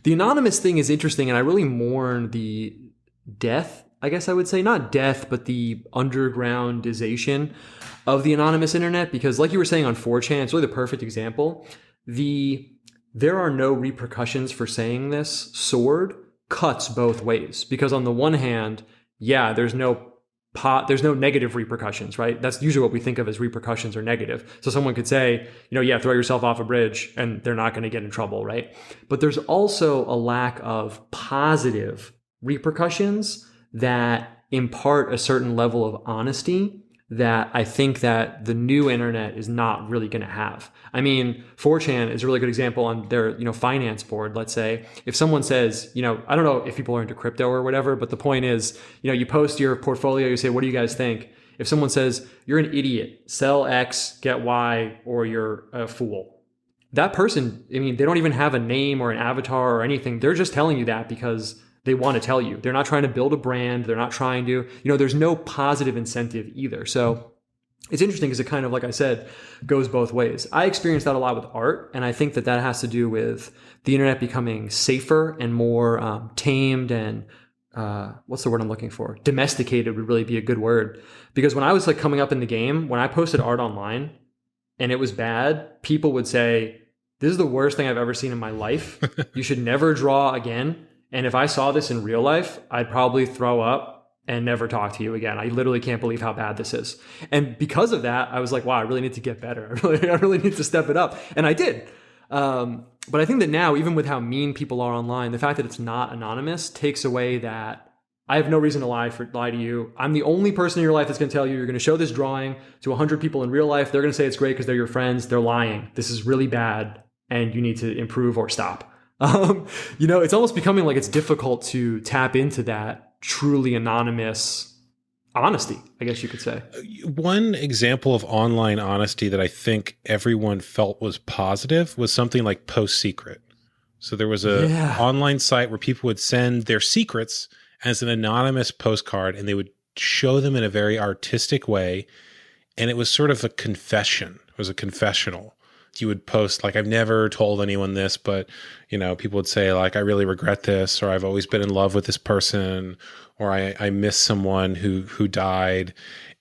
The anonymous thing is interesting, and I really mourn the death, I guess I would say, not death, but the undergroundization of the anonymous internet. Because, like you were saying on 4chan, it's really the perfect example. There are no repercussions for saying this sword cuts both ways. Because on the one hand, yeah, there's no negative repercussions, right? That's usually what we think of as repercussions or negative. So someone could say, yeah, throw yourself off a bridge and they're not going to get in trouble, right? But there's also a lack of positive repercussions that impart a certain level of honesty that I think that the new internet is not really going to have. I mean, 4chan is a really good example on their, finance board. Let's say if someone says, I don't know if people are into crypto or whatever, but the point is, you post your portfolio, you say, what do you guys think? If someone says, you're an idiot, sell X, get Y, or you're a fool. That person, I mean, they don't even have a name or an avatar or anything. They're just telling you that because they want to tell you. They're not trying to build a brand. They're not trying to, there's no positive incentive either. So it's interesting because it kind of, like I said, goes both ways. I experienced that a lot with art, and I think that has to do with the internet becoming safer and more tamed and what's the word I'm looking for? Domesticated would really be a good word. Because when I was coming up in the game, when I posted art online and it was bad, people would say, this is the worst thing I've ever seen in my life. You should never draw again. And if I saw this in real life, I'd probably throw up and never talk to you again. I literally can't believe how bad this is. And because of that, I was like, wow, I really need to get better. I really need to step it up. And I did. But I think that now, even with how mean people are online, the fact that it's not anonymous takes away that I have no reason to lie to you. I'm the only person in your life that's going to tell you you're going to show this drawing to 100 people in real life. They're going to say it's great because they're your friends. They're lying. This is really bad and you need to improve or stop. It's almost becoming like it's difficult to tap into that truly anonymous honesty, I guess you could say. One example of online honesty that I think everyone felt was positive was something like Post Secret. So there was a online site where people would send their secrets as an anonymous postcard, and they would show them in a very artistic way. And it was sort of a confession. It was a confessional. You would post I've never told anyone this, but people would say I really regret this, or I've always been in love with this person, or I miss someone who died.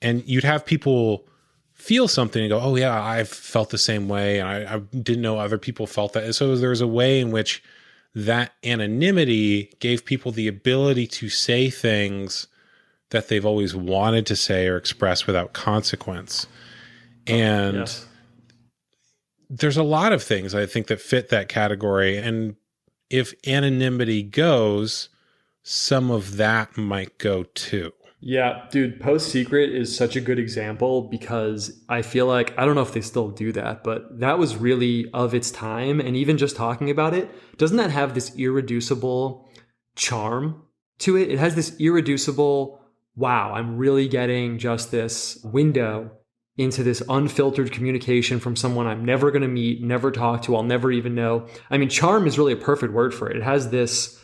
And you'd have people feel something and go, oh yeah, I've felt the same way. And I didn't know other people felt that. And so there's a way in which that anonymity gave people the ability to say things that they've always wanted to say or express without consequence. And yes. There's a lot of things I think that fit that category. And if anonymity goes, some of that might go too. Yeah, dude, Post Secret is such a good example because I feel like, I don't know if they still do that, but that was really of its time. And even just talking about it, doesn't that have this irreducible charm to it? It has this irreducible, wow, I'm really getting just this window into this unfiltered communication from someone I'm never going to meet, never talk to, I'll never even know. I mean, charm is really a perfect word for it. It has this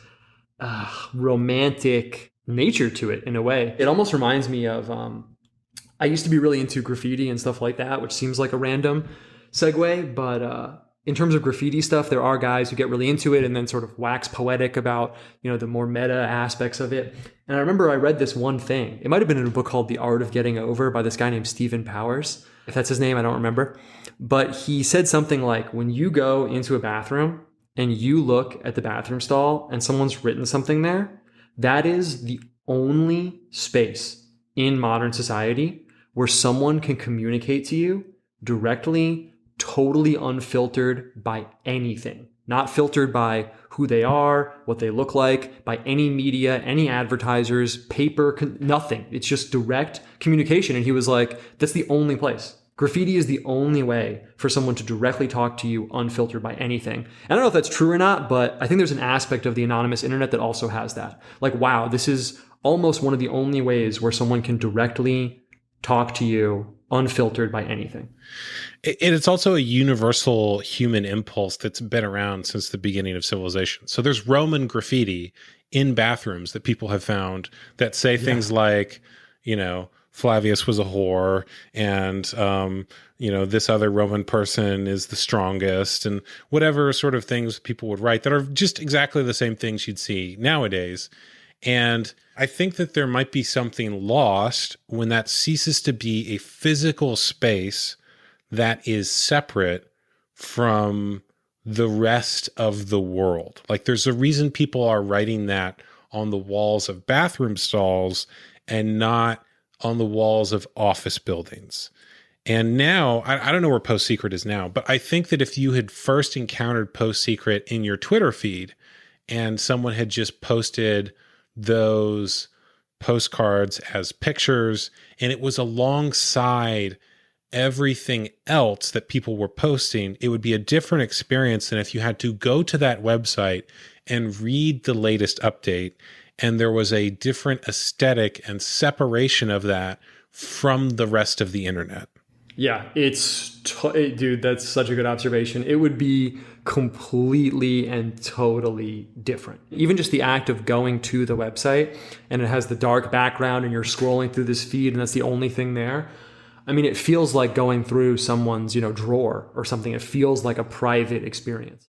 romantic nature to it in a way. It almost reminds me of, I used to be really into graffiti and stuff like that, which seems like a random segue, but in terms of graffiti stuff, there are guys who get really into it and then sort of wax poetic about, the more meta aspects of it. And I remember I read this one thing. It might have been in a book called The Art of Getting Over by this guy named Stephen Powers. If that's his name, I don't remember. But he said something like, when you go into a bathroom and you look at the bathroom stall and someone's written something there, that is the only space in modern society where someone can communicate to you directly, totally unfiltered by anything, not filtered by who they are, what they look like, by any media, any advertisers, paper, nothing. It's just direct communication. And he was like, that's the only place. Graffiti is the only way for someone to directly talk to you unfiltered by anything. I don't know if that's true or not, but I think there's an aspect of the anonymous internet that also has that. Wow, this is almost one of the only ways where someone can directly talk to you unfiltered by anything. It's also a universal human impulse that's been around since the beginning of civilization. So there's Roman graffiti in bathrooms that people have found that say things like, Flavius was a whore, and this other Roman person is the strongest, and whatever sort of things people would write that are just exactly the same things you'd see nowadays. And I think that there might be something lost when that ceases to be a physical space that is separate from the rest of the world. Like, there's a reason people are writing that on the walls of bathroom stalls and not on the walls of office buildings. And now, I don't know where Post Secret is now, but I think that if you had first encountered Post Secret in your Twitter feed and someone had just posted those postcards as pictures and it was alongside everything else that people were posting, it would be a different experience than if you had to go to that website and read the latest update. And there was a different aesthetic and separation of that from the rest of the internet. Yeah, dude, that's such a good observation. It would be completely and totally different. Even just the act of going to the website and it has the dark background and you're scrolling through this feed and that's the only thing there. I mean, it feels like going through someone's, drawer or something. It feels like a private experience.